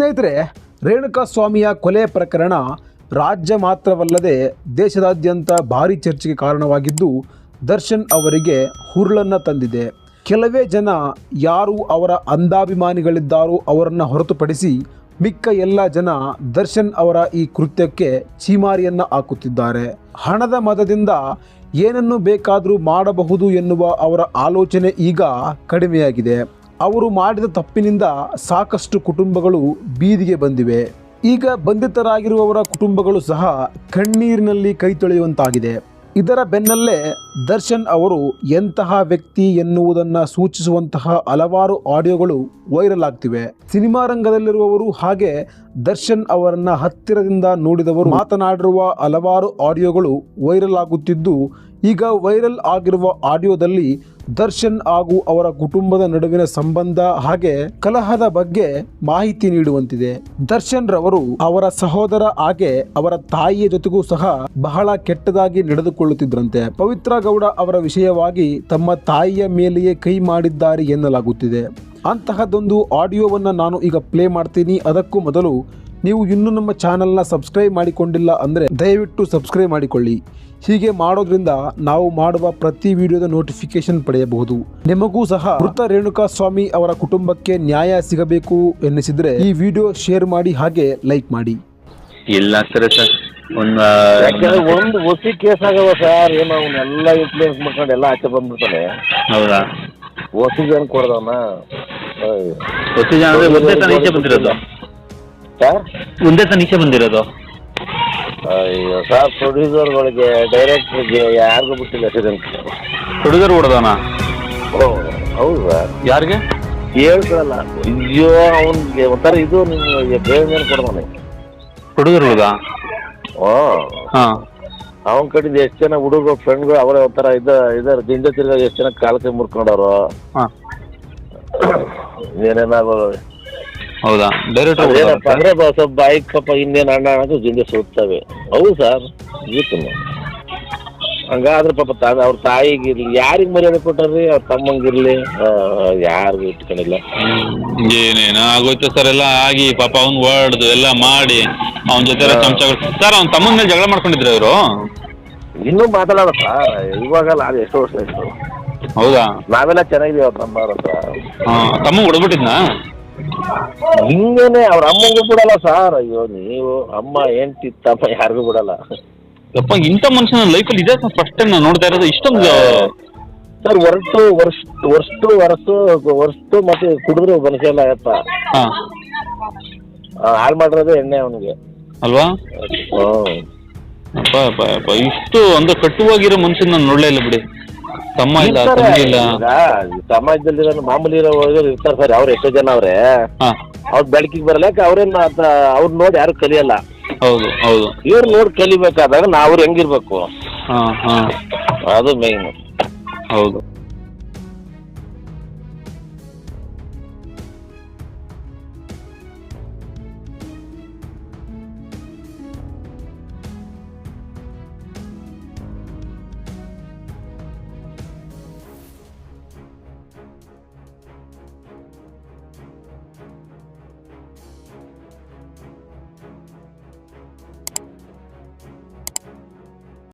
ಸ್ನೇಹಿತರೆ, ರೇಣುಕಾಸ್ವಾಮಿಯ ಕೊಲೆ ಪ್ರಕರಣ ರಾಜ್ಯ ಮಾತ್ರವಲ್ಲದೆ ದೇಶದಾದ್ಯಂತ ಭಾರಿ ಚರ್ಚೆಗೆ ಕಾರಣವಾಗಿದ್ದು ದರ್ಶನ್ ಅವರಿಗೆ ಹುರುಳನ್ನು ತಂದಿದೆ. ಕೆಲವೇ ಜನ ಯಾರು ಅವರ ಅಂಧಾಭಿಮಾನಿಗಳಿದ್ದಾರೋ ಅವರನ್ನು ಹೊರತುಪಡಿಸಿ ಮಿಕ್ಕ ಎಲ್ಲ ಜನ ದರ್ಶನ್ ಅವರ ಈ ಕೃತ್ಯಕ್ಕೆ ಛೀಮಾರಿಯನ್ನು ಹಾಕುತ್ತಿದ್ದಾರೆ. ಹಣದ ಮದದಿಂದ ಏನನ್ನು ಬೇಕಾದರೂ ಮಾಡಬಹುದು ಎನ್ನುವ ಅವರ ಆಲೋಚನೆ ಈಗ ಕಡಿಮೆಯಾಗಿದೆ. ಅವರು ಮಾಡಿದ ತಪ್ಪಿನಿಂದ ಸಾಕಷ್ಟು ಕುಟುಂಬಗಳು ಬೀದಿಗೆ ಬಂದಿವೆ. ಈಗ ಬಂಧಿತರಾಗಿರುವವರ ಕುಟುಂಬಗಳು ಸಹ ಕಣ್ಣೀರಿನಲ್ಲಿ ಕೈ ತೊಳೆಯುವಂತಾಗಿದೆ. ಇದರ ಬೆನ್ನಲ್ಲೇ ದರ್ಶನ್ ಅವರು ಎಂತಹ ವ್ಯಕ್ತಿ ಎನ್ನುವುದನ್ನು ಸೂಚಿಸುವಂತಹ ಹಲವಾರು ಆಡಿಯೋಗಳು ವೈರಲ್ ಆಗ್ತಿವೆ. ಸಿನಿಮಾ ರಂಗದಲ್ಲಿರುವವರು ಹಾಗೆ ದರ್ಶನ್ ಅವರನ್ನು ಹತ್ತಿರದಿಂದ ನೋಡಿದವರು ಮಾತನಾಡಿರುವ ಹಲವಾರು ಆಡಿಯೋಗಳು ವೈರಲ್ ಆಗುತ್ತಿದ್ದು, ಈಗ ವೈರಲ್ ಆಗಿರುವ ಆಡಿಯೋದಲ್ಲಿ ದರ್ಶನ್ ಹಾಗೂ ಅವರ ಕುಟುಂಬದ ನಡುವಿನ ಸಂಬಂಧ ಹಾಗೆ ಕಲಹದ ಬಗ್ಗೆ ಮಾಹಿತಿ ನೀಡುವಂತಿದೆ. ದರ್ಶನ್ ರವರು ಅವರ ಸಹೋದರ ಹಾಗೆ ಅವರ ತಾಯಿಯ ಜೊತೆಗೂ ಸಹ ಬಹಳ ಕೆಟ್ಟದಾಗಿ ನಡೆದುಕೊಳ್ಳುತ್ತಿದ್ರಂತೆ. ಪವಿತ್ರ ಗೌಡ ಅವರ ವಿಷಯವಾಗಿ ತಮ್ಮ ತಾಯಿಯ ಮೇಲೆಯೇ ಕೈ ಮಾಡಿದ್ದಾರೆ ಎನ್ನಲಾಗುತ್ತಿದೆ. ಅಂತಹದೊಂದು ಆಡಿಯೋವನ್ನು ನಾನು ಈಗ ಪ್ಲೇ ಮಾಡ್ತೀನಿ. ಅದಕ್ಕೂ ಮೊದಲು ನೀವು ಇನ್ನೂ ನಮ್ಮ ಚಾನಲ್ನ ಸಬ್ಸ್ಕ್ರೈಬ್ ಮಾಡಿಕೊಂಡಿಲ್ಲ ಅಂದರೆ ದಯವಿಟ್ಟು ಸಬ್ಸ್ಕ್ರೈಬ್ ಮಾಡಿಕೊಳ್ಳಿ. ಹೀಗೆ ಮಾಡೋದ್ರಿಂದ ನಾವು ಮಾಡುವ ಪ್ರತಿ ವಿಡಿಯೋದ ನೋಟಿಫಿಕೇಶನ್ ಪಡೆಯಬಹುದು. ನಿಮಗೂ ಸಹ ಮೃತ ರೇಣುಕಾಸ್ವಾಮಿ ಅವರ ಕುಟುಂಬಕ್ಕೆ ನ್ಯಾಯ ಸಿಗಬೇಕು ಎನ್ನಿಸಿದ್ರೆ ಈ ವಿಡಿಯೋ ಶೇರ್ ಮಾಡಿ ಹಾಗೆ ಲೈಕ್ ಮಾಡಿ. ಇಲ್ಲ ಸರ್ ಒಂದು ಹೊಸಿ ಕೇಸ್ ಆಗವ ಸರ್. ಏನೋ ಅವನ್ನೆಲ್ಲ ಇನ್ಫ್ಲೂಯೆನ್ಸ್ ಮಾಡ್ಕೊಂಡು ಎಲ್ಲ ಆಚೆ ಬಂದ್ಬಿಡ್ತಾನೆ. ಹೌದಾ? ಹೊಸಿ ಜನ ಕೊಡ್ದವನ ಹೊಸಿ ಜನ ಒಂದೇ ತನಿಖೆ ಬಂದಿರೋದು ಸರ್. ಒಂದೇ ತನಿಖೆ ಬಂದಿರೋದು. ಅಯ್ಯೋ ಸರ್, ಪ್ರೊಡ್ಯೂಸರ್ಗಳಿಗೆ ಡೈರೆಕ್ಟರ್ಗೆ ಯಾರಿಗೂ ಬಿಟ್ಟಿಲ್ಲ ಆಕ್ಸಿಡೆಂಟ್. ಹುಡುಗರು ಹೊಡೆದವನ? ಓ ಹೌದು ಸರ್. ಯಾರಿಗೆ ಹೇಳ್ಕೊಳಲ್ಲ. ಅಯ್ಯೋ ಅವನಿಗೆ ಒಂಥರ ಇದು ನಿಮ್ಗೆ ಬೇರೆ ಕೊಡ್ದವನೆ ಹುಡುಗರು ಹುಡುಗ. ಓ ಹಾಂ, ಅವನ ಕಡೆಯಿಂದ ಎಷ್ಟು ಜನ ಹುಡುಗ ಫ್ರೆಂಡ್ಗಳು ಅವರೇ ಒಂಥರ ಇದರ ದಿಂಡ ತಿರ್ಗ ಎಷ್ಟು ಜನ ಕಾಲಕ್ಕೆ ಮುರ್ಕೊಂಡವ್ರು. ಹಾಂ, ಏನೇನಾಗೋದು. ಹೌದಾ? ಡೈರೆಕ್ಟ್ ಅಂದ್ರೆ ಸ್ವಲ್ಪ ಬೈಕ್ ಪಾಪ ಇನ್ನೇನು ಅಣ್ಣ ಅನ್ನೋದು ಜಿಂದೆ ಸುತ್ತವೆ. ಹೌದು ಸರ್, ಗೀತು ಹಂಗಾದ್ರೆ ಪಾಪ ಅವ್ರ ತಾಯಿಗಿರ್ಲಿ ಯಾರಿಗೆ ಮರ್ಯಾದೆ ಕೊಟ್ಟಾರ್ರಿ, ಅವ್ರ ತಮ್ಮಂಗಿರ್ಲಿ ಯಾರಿಗೂ ಇಟ್ಕೊಂಡಿಲ್ಲ. ಏನೇನೋ ಆಗೋಯ್ತು ಸರ್. ಎಲ್ಲ ಆಗಿ ಪಾಪ ಅವ್ನು ಹೊಡೆದು ಎಲ್ಲ ಮಾಡಿ ಅವನ ಜೊತೆ ಚಮಚಗಳು. ಸರ್ ಅವ್ನ ತಮ್ಮನ ಮೇಲೆ ಜಗಳ ಮಾಡ್ಕೊಂಡಿದ್ರು ಇವರು. ಇನ್ನೂ ಮಾತಾಡೋಣ ಸರ್, ಇವಾಗಲ್ಲ, ಅದು ಎಷ್ಟು ವರ್ಷ ಆಯ್ತು. ಹೌದಾ? ನಾವೆಲ್ಲ ಚೆನ್ನಾಗಿದೀವಿ ಅವ್ರ ತಮ್ಮ ಹತ್ರ. ತಮ್ಮ ಹೊಡೆದ್ಬಿಟ್ಟಿದ್ನಾ? ಹಿಂಗೇನೆ ಅವ್ರ ಅಮ್ಮಂಗೂ ಬಿಡಲ್ಲ ಸರ್. ಅಯ್ಯೋ ನೀವು ಅಮ್ಮ ಹೆಂಡತಿ ತಮ್ಮ ಯಾರಿಗೂ ಬಿಡಲ್ಲ. ಯಪ್ಪ, ಇಂಥ ಮನುಷ್ಯನ ಲೈಫಲ್ಲಿ ಇದೆ ಫಸ್ಟ್ ಟೈಮ್ ನಾನು ನೋಡ್ತಾ ಇರೋದು. ಇಷ್ಟೊಂದು ಸರ್ ವರ್ಷ ಮತ್ತೆ ಕುಡಿದ್ರು ಮನುಷ್ಯಲ್ಲ ಯಪ್ಪ. ಹಾಳು ಮಾಡಿರೋದೇ ಎಣ್ಣೆ ಅವನಿಗೆ ಅಲ್ವಾ? ಅಪ್ಪ ಅಪ್ಪ ಅಪ್ಪ, ಇಷ್ಟು ಅಂದ್ರೆ ಕಟ್ಟುವಾಗಿರೋ ಮನುಷ್ಯನ ನಾನು ನೋಡ್ಲೇ ಇಲ್ಲ ಬಿಡಿ. ತಮ್ಮ ಇಲ್ಲ, ತಂಗಿ ಇಲ್ಲ. ಸಮಾಜದಲ್ಲಿ ಮಾಮೂಲಿ ಇರ್ತಾರೆ ಸರ್. ಅವ್ರು ಎಷ್ಟೋ ಜನ ಅವ್ರೆ, ಅವ್ರ ಬೆಳಕಿಗೆ ಬರಲ್ಲ. ಅವ್ರೇನ್ ಅವ್ರ ನೋಡಿ ಯಾರು ಕಲಿಯಲ್ಲ. ಹೌದು ಹೌದು. ಇವ್ರು ನೋಡಿ ಕಲಿಬೇಕಾದಾಗ ನಾವು ಹೆಂಗಿರ್ಬೇಕು, ಅದು ಮೇನ್. ಹೌದು.